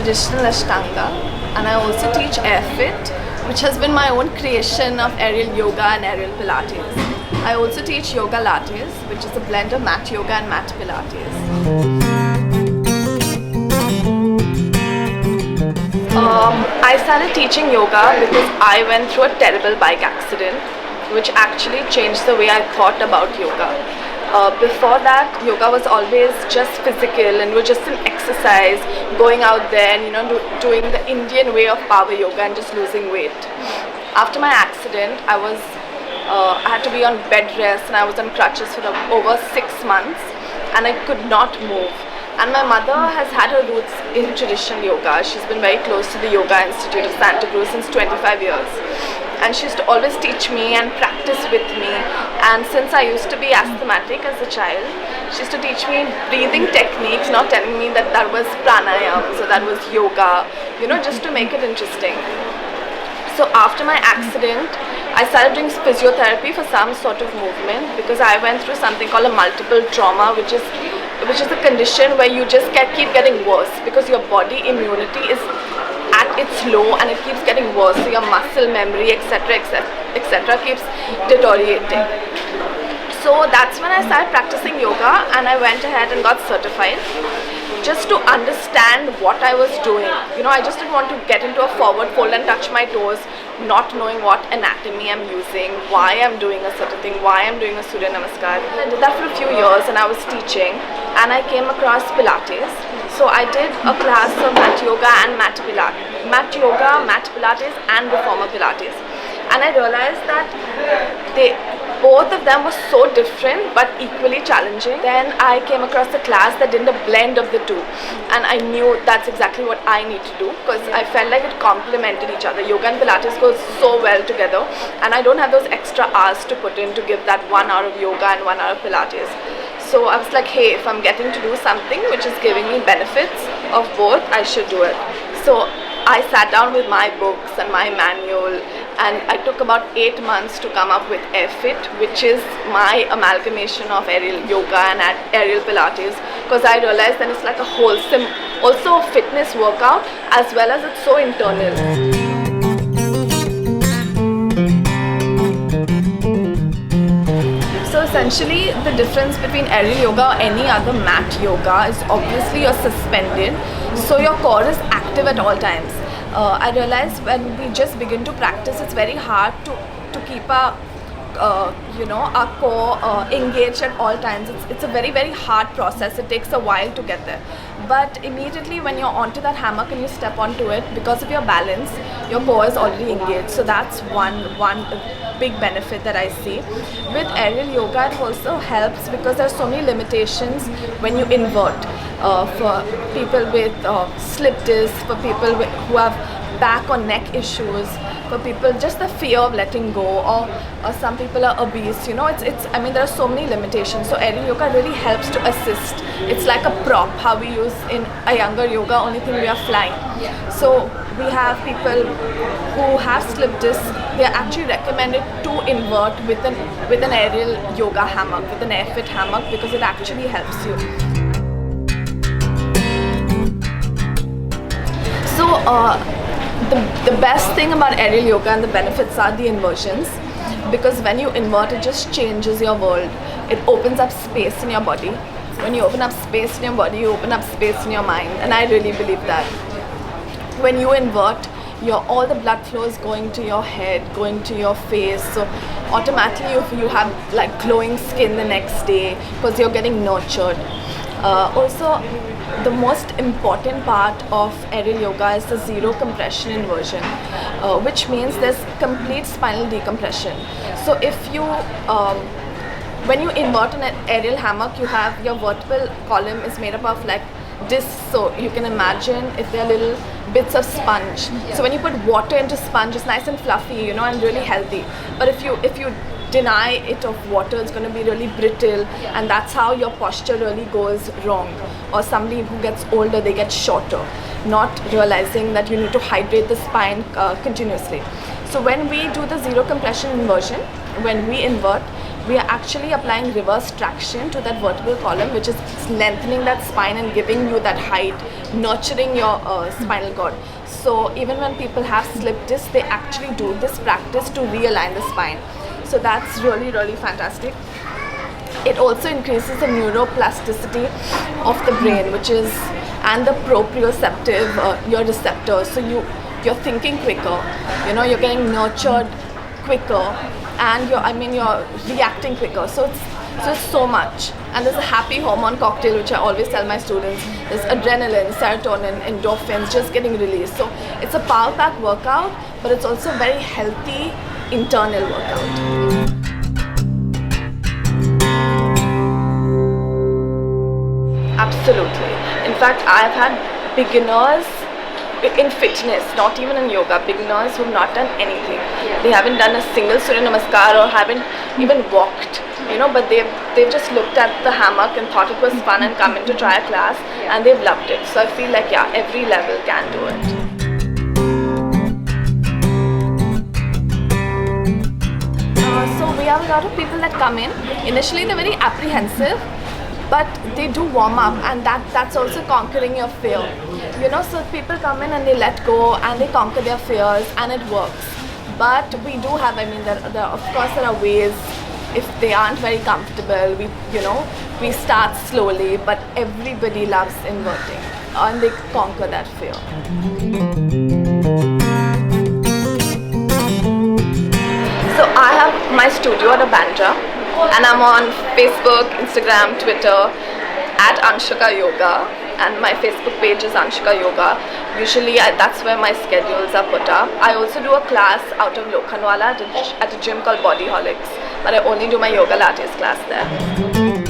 traditional Ashtanga, and I also teach Airfit, which has been my own creation of aerial yoga and aerial Pilates. I also teach yoga lattes, which is a blend of mat yoga and mat Pilates. I started teaching yoga because I went through a terrible bike accident, which actually changed the way I thought about yoga. Before that, yoga was always just physical and was just an exercise, going out there and doing the Indian way of power yoga and just losing weight. After my accident, I had to be on bed rest and I was on crutches for over 6 months and I could not move. And my mother has had her roots in traditional yoga. She's been very close to the Yoga Institute of Santa Cruz since 25 years. And she used to always teach me and practice with me. And since I used to be asthmatic as a child, she used to teach me breathing techniques, not telling me that that was pranayama, so that was yoga, just to make it interesting. So after my accident, I started doing physiotherapy for some sort of movement because I went through something called a multiple trauma, which is a condition where you just keep getting worse because your body immunity is at its low and it keeps getting worse. So your muscle memory, etc., keeps deteriorating. So that's when I started practicing yoga and I went ahead and got certified just to understand what I was doing. I just didn't want to get into a forward fold and touch my toes, not knowing what anatomy I'm using, why I'm doing a certain thing, why I'm doing a Surya Namaskar. I did that for a few years and I was teaching and I came across Pilates. So I did a class of mat yoga and mat Pilates. Mat yoga, mat Pilates and reformer Pilates. And I realized that both of them were so different but equally challenging. Then I came across a class that did a blend of the two and I knew that's exactly what I need to do because I felt like it complemented each other. Yoga and Pilates goes so well together and I don't have those extra hours to put in to give that 1 hour of yoga and 1 hour of Pilates. So I was like, hey, if I'm getting to do something which is giving me benefits of both, I should do it. So I sat down with my books and my manual and I took about 8 months to come up with Airfit, which is my amalgamation of aerial yoga and aerial Pilates, because I realized then it's like a wholesome, also a fitness workout as well as it's so internal. So essentially the difference between aerial yoga or any other mat yoga is obviously you're suspended, so your core is active at all times. I realized when we just begin to practice, it's very hard to keep our core engaged at all times. It's a very, very hard process. It takes a while to get there. But immediately when you're onto that hammock and you step onto it, because of your balance, your core is already engaged. So that's one big benefit that I see. With aerial yoga, it also helps because there's so many limitations when you invert. For people with slip disc, for people who have back or neck issues, for people just the fear of letting go, or some people are obese. There are so many limitations. So aerial yoga really helps to assist. It's like a prop, how we use in a younger yoga, only thing we are flying. So we have people who have slip disc. They are actually recommended to invert with an aerial yoga hammock, with an Airfit hammock, because it actually helps you. So the best thing about aerial yoga and the benefits are the inversions, because when you invert, it just changes your world. It opens up space in your body. When you open up space in your body, you open up space in your mind, and I really believe that. When you invert, all the blood flow is going to your head, going to your face, so automatically you have like glowing skin the next day because you're getting nurtured. Also, the most important part of aerial yoga is the zero compression inversion, which means there's complete spinal decompression. So if you when you invert an aerial hammock, you have your vertebral column is made up of like discs, so you can imagine if they're little bits of sponge. So when you put water into sponge, it's nice and fluffy, and really healthy. But if you deny it of water, it's going to be really brittle, and that's how your posture really goes wrong. Or somebody who gets older, they get shorter, not realizing that you need to hydrate the spine continuously. So when we do the zero compression inversion, when we invert, we are actually applying reverse traction to that vertebral column, which is lengthening that spine and giving you that height nurturing your spinal cord. So even when people have slip disc, they actually do this practice to realign the spine. So that's really, really fantastic. It also increases the neuroplasticity of the brain, which is, and the proprioceptive, your receptors. So you're thinking quicker, you're getting nurtured quicker, and you're reacting quicker. So it's so much. And there's a happy hormone cocktail, which I always tell my students. There's adrenaline, serotonin, endorphins just getting released. So it's a power pack workout, but it's also a very healthy internal workout. Absolutely. In fact, I've had beginners in fitness, not even in yoga, beginners who've not done anything. They haven't done a single Surya Namaskar or haven't even walked, but they've just looked at the hammock and thought it was fun and come in to try a class, and they've loved it. So I feel like, every level can do it. So we have a lot of people that come in. Initially they're very apprehensive, but they do warm up, and that's also conquering your fear. So people come in and they let go and they conquer their fears, and it works. But we do have, of course there are ways. If they aren't very comfortable, we start slowly, but everybody loves inverting, and they conquer that fear. So I have my studio at a Bandra, and I'm on Facebook, Instagram, Twitter at AnshukaYoga, and my Facebook page is AnshukaYoga. Usually that's where my schedules are put up. I also do a class out of Lokhandwala at a gym called Bodyholics, but I only do my yoga lattes class there.